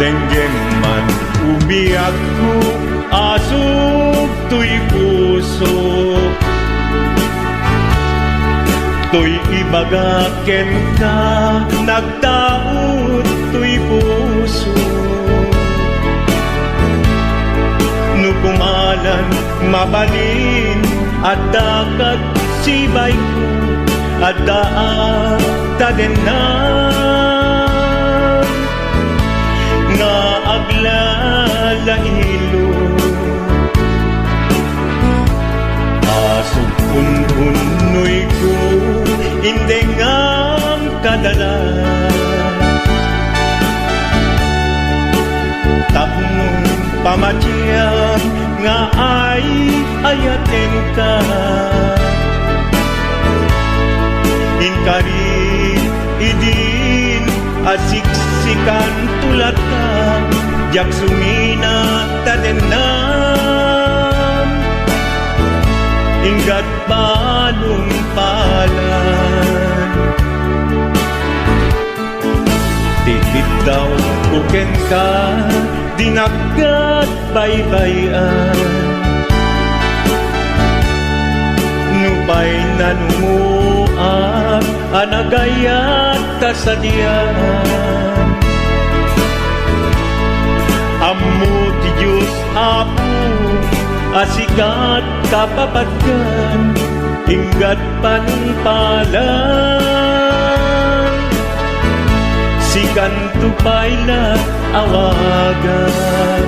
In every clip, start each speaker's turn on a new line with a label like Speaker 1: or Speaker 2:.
Speaker 1: Denggem man umiyak ko, asog to'y puso. To'y ibagaken ka, nagtaot to'y puso. Nukumalan, mabalin, at dakat sibay ko, at daan tadenan. Nga aglalahilo, asog unhunoy ko, hindi ngam kadala. Tapnong pamatyang nga ay ayaten ka. Inkari idin asiksikan tulat ka, jak sumina tadenan. Inggat balong palan, dikit daw kuken ka, dinagat baybayan. Nupay nanumuak, anagayat kasadyan. Ammo ti Diyos Apo, asikat kapapatgan, inggat panumpalan. Sikan tupayla awagan.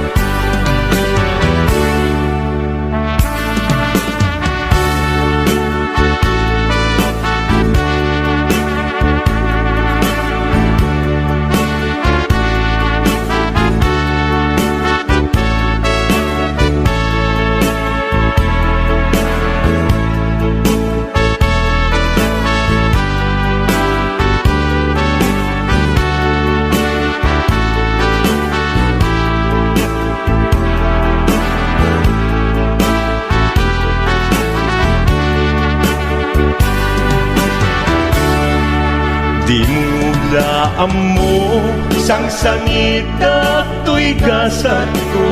Speaker 1: Di mula amo sang sangit to'y gasat ko.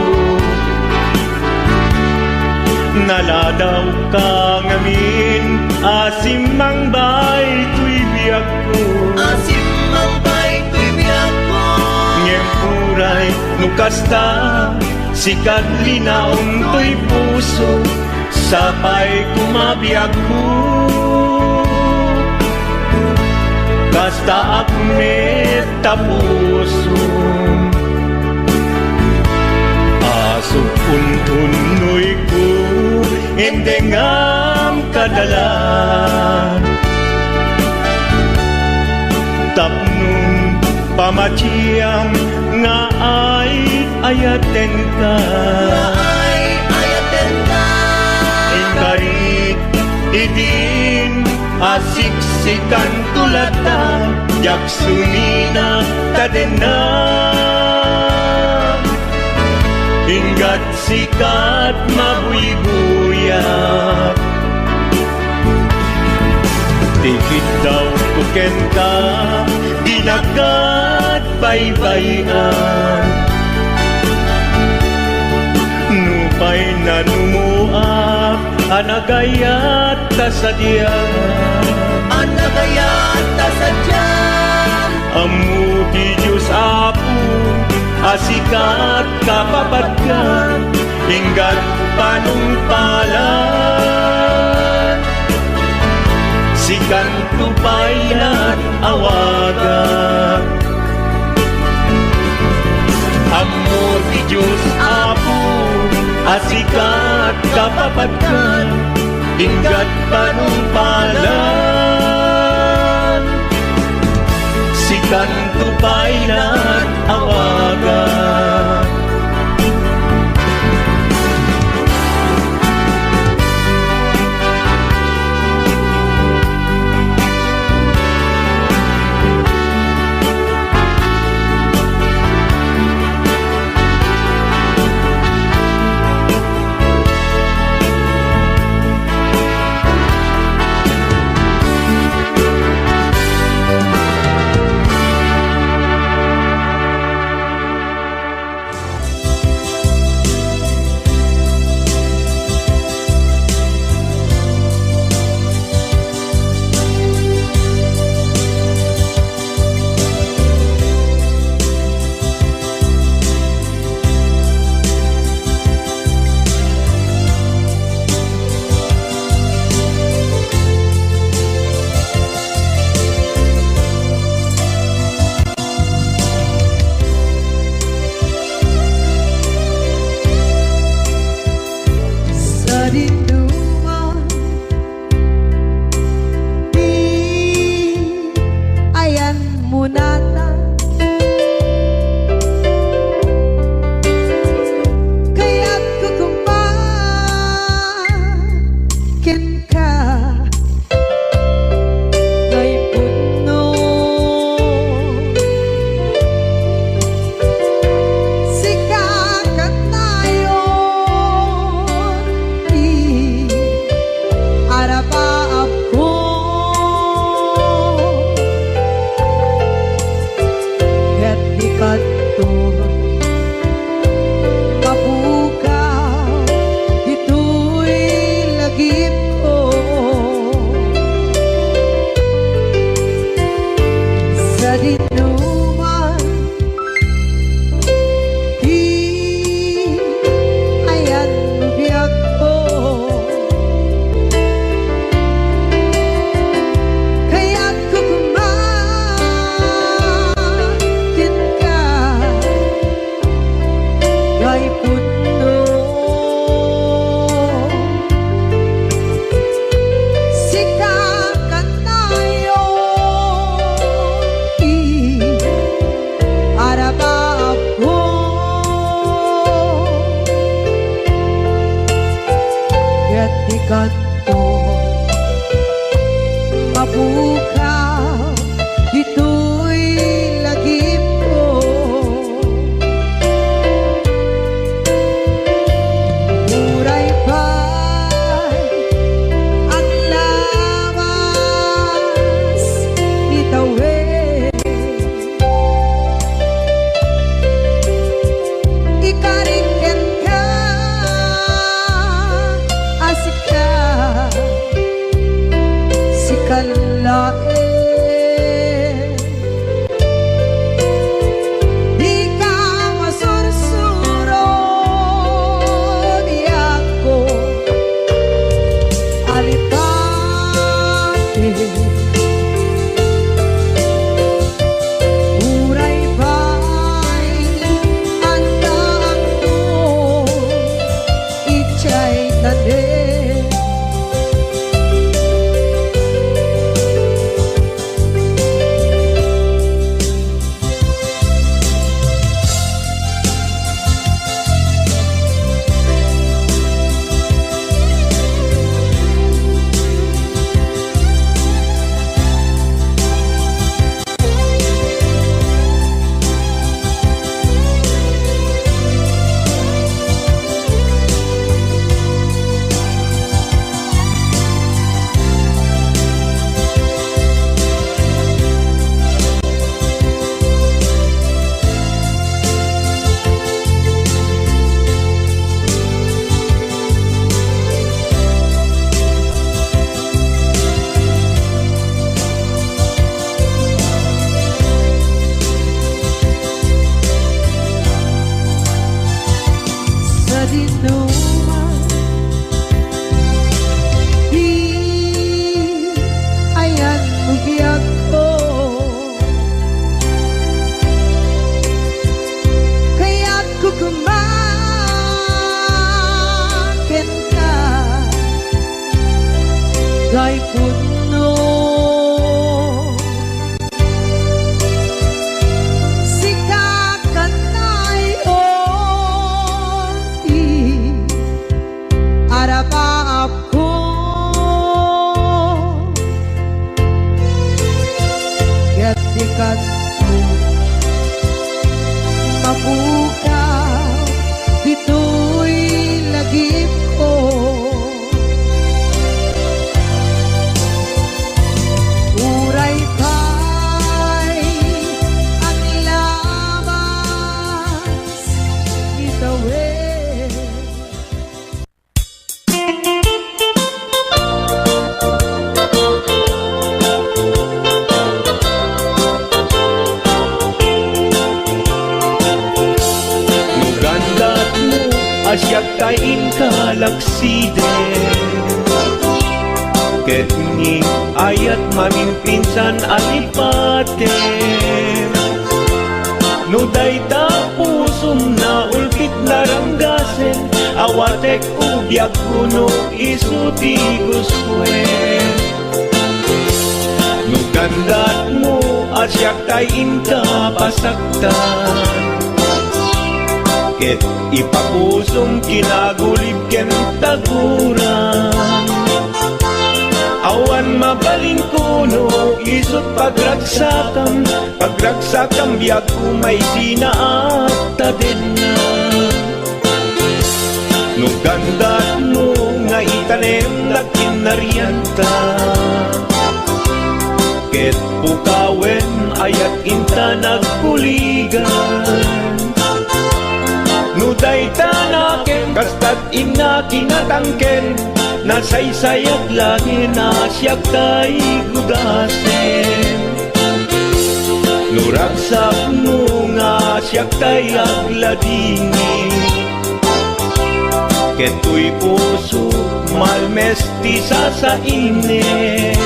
Speaker 1: Naladaw ka ngamin, asimang bay to'y biyak ko.
Speaker 2: Asimang bay to'y biyak ko.
Speaker 1: Ngem uray nukasta, sikat linaong to'y puso, sapay kumabiyag ko. Kasta akmet tapuso, asok untunoy ko, endengam kadalan. Tapnong pamatyang nga ay ayaten ka. Ingkarit idin asiksikan tulatan, jak sumina tadenan. Inggat sikat mabuybuyak, tikit daw kuken ka, dinagat baybayan. Nupay nanumuak, anagayat kasadyan.
Speaker 2: Anagayat kasadyan.
Speaker 1: Ammo ti Diyos Apo, asikat kapapatgan, inggat panumpalan. Sikan tupaylan awagan. Ammo ti Diyos Apo, asikat kapapatgan, inggat panumpalan. Sikan tupaylan awagan.
Speaker 3: kay puno sikakan tayo araba ako ket ikanto mabukaw dito'y lagip ko muray pa'y ang lawas ni tawid ikariken ka asika si kalae di ka masursuro di ako alipate muray pa'y andaan mo ichay tanin sa dinuman di ayan bugyak ko kaya't kukumakin ka kay puno sikakan tayo araba ako ket ikanto mabukaw dito'y lagip ko uray pa'y ang lawas ni tawid
Speaker 1: Nugandat mo asyak kain kalakside ket ni ayat mamimpinsan alipate no dayta pusum na ulkit naranggasen awatek ubyak kuno isuti guswen nugandat mo asyak kain kapasaktan ket ipapusong kinagulib ken taguran awan mabaling kuno isut pagragsakam biag umay sinaat tadenna nugandat mo nga itanem na kinarianta ket pukawen ayat inta nagkuligan nuday tanaken kastat ina kinatangken nasaysayat langin asyak tay gudasen nuragsak mo nga asyak tay agladini keto'y puso malmestisa sa init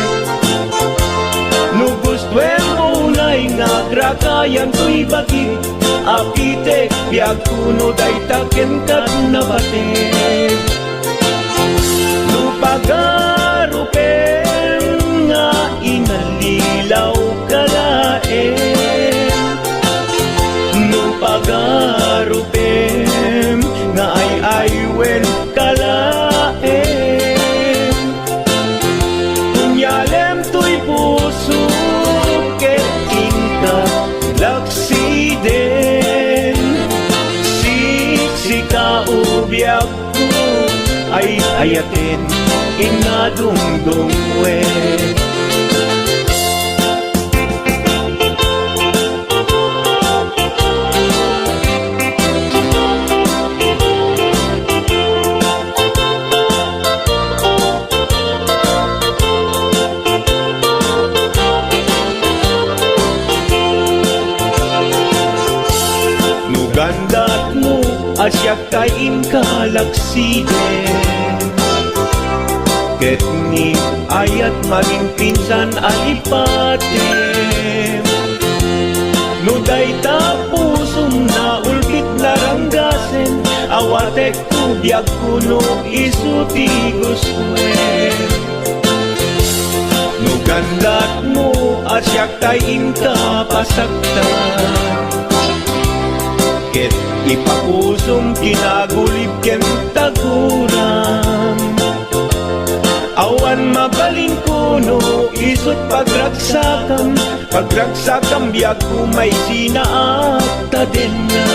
Speaker 1: no gusto mo na day nagrakayan to'y bagi Apite biag kuno day taken kat na bate Lupagarupen nga inalilaw kalaen Lupagarupen nga ay aywen kalaen Kunyalem to'y puso ket inka laksiden Siksika ubiag ko ay ayatin inadungdungwe Nugandat mo asyak kain kalaksiden Ket ni ayat maging pinsan alipatem No day tapusum na ulkit laranggasen Awatek kubyag kuno isuti guswen No gandat mo asyak tayin ka pasaktan Ket ipapusum kinagulib ken taguram Awan mabalin kuno isut pagragsakam biag kumay sinaakta din na